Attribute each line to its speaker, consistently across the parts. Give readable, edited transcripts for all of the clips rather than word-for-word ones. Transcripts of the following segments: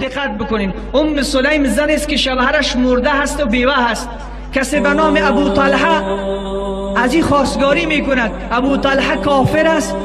Speaker 1: دقت بکنین. سلیم زن است که شوهرش مرده هست و بیوه هست. کسی به نام ابو طلحه از این خواستگاری میکند. ابو طلحه کافر است،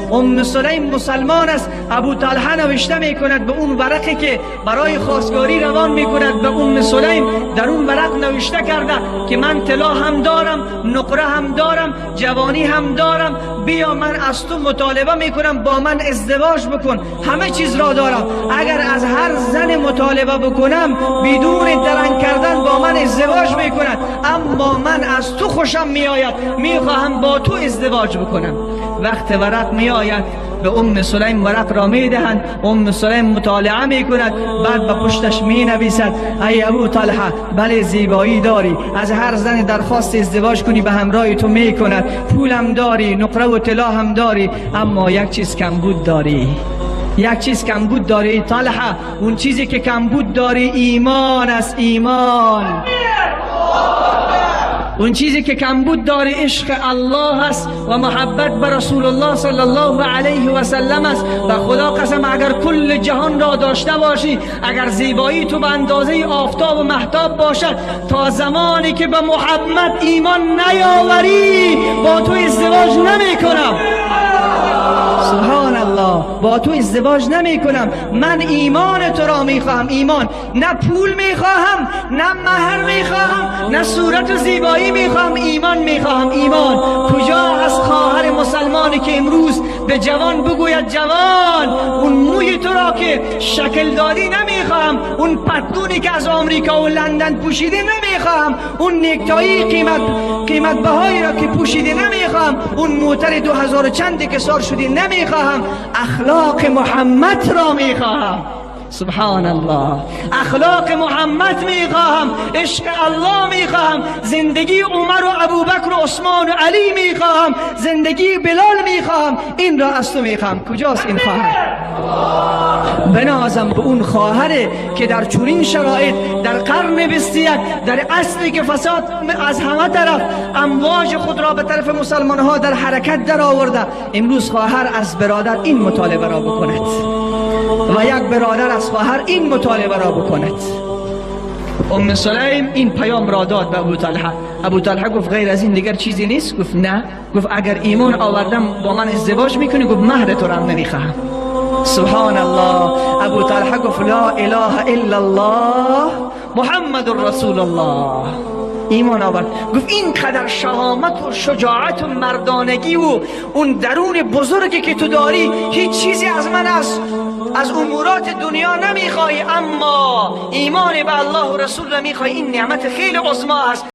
Speaker 1: سلیم مسلمان است. ابو طلحه نوشته میکند به اون ورقی که برای خواستگاری روان میکند به سلیم، در اون ورق نوشته کرده که من طلا هم دارم، نقره هم دارم، جوانی هم دارم، بیا من از تو مطالبه میکنم با من ازدواج بکن، همه چیز را دارم. اگر از هر زن مطالبه بکنم بدون درنگ کردن با من ازدواج میکند، اما من از تو خوشم میآید، میخواهم با تو ازدواج بکنم. وقت ورق میآید به سلیم ورق را میدهند، سلیم مطالعه میکند، بعد به پشتش مینویسد ای ابو طلحه بله زیبایی داری، از هر زن درخواست ازدواج کنی به همراه تو میکند، پولم داری، نقره و طلا هم داری، اما یک چیز کمبود داری. یک چیز کمبود داری طلحه، اون چیزی که کمبود داری ایمان است. ایمان. اون چیزی که کمبود داره عشق الله است و محبت به رسول الله صلی الله علیه و سلم است. و خدا قسم اگر کل جهان را داشته باشی، اگر زیبایی تو به اندازه آفتاب و مهتاب باشد، تا زمانی که به محمد ایمان نیاوری با تو ازدواج نمی کنم. سبحان الله، با تو ازدواج نمی کنم. من ایمان تو را می خواهم. ایمان، نه پول می خواهم، نه مهر می خواهم، نه صورت و زیبایی می خواهم، ایمان می خواهم. ایمان. کجا از خواهر مسلمانی که امروز به جوان بگوید جوان اون موی تو را که شکل دادی نمی خواهم، اون پتلونی که از آمریکا و لندن پوشیده نمی خواهم، اون نکتایی قیمت بهایی را که پوشیده نمی خواهم، اون موتر 2000 چندی که سار شدی نمی خواهم، اخلاق محمد را می خواهم. سبحان الله، اخلاق محمد می خواهم، عشق الله می خواهم، زندگی عمر و ابوبکر و عثمان و علی می خواهم، زندگی بلال می خواهم. این را از تو می خواهم. کجاست این خواهر؟ بنازم به اون خواهره که در چنین شرایط در قرن 21 در عصری که فساد از همه طرف امواج خود را به طرف مسلمان ها در حرکت در آورده، امروز خواهر از برادر این مطالبه را بکند و یک برادر از خواهر این مطالبه را بکند. سلیم این پیام را داد به ابو طلحه. ابو طلحه گفت غیر از این دیگر چیزی نیست؟ گفت نه. گفت اگر ایمان آوردم با من ازدواج میکنی؟ گفت مهر تو را هم نمیخواهم. سبحان الله. ابو طلحه گفت لا اله الا الله محمد رسول الله. ایمان آورد. گفت این قدر شهامت و شجاعت و مردانگی و اون درون بزرگی که تو داری، هیچ چیزی از من از امورات دنیا نمیخوای، اما ایمان به الله و رسول نمیخوای. این نعمت خیلی عظما است.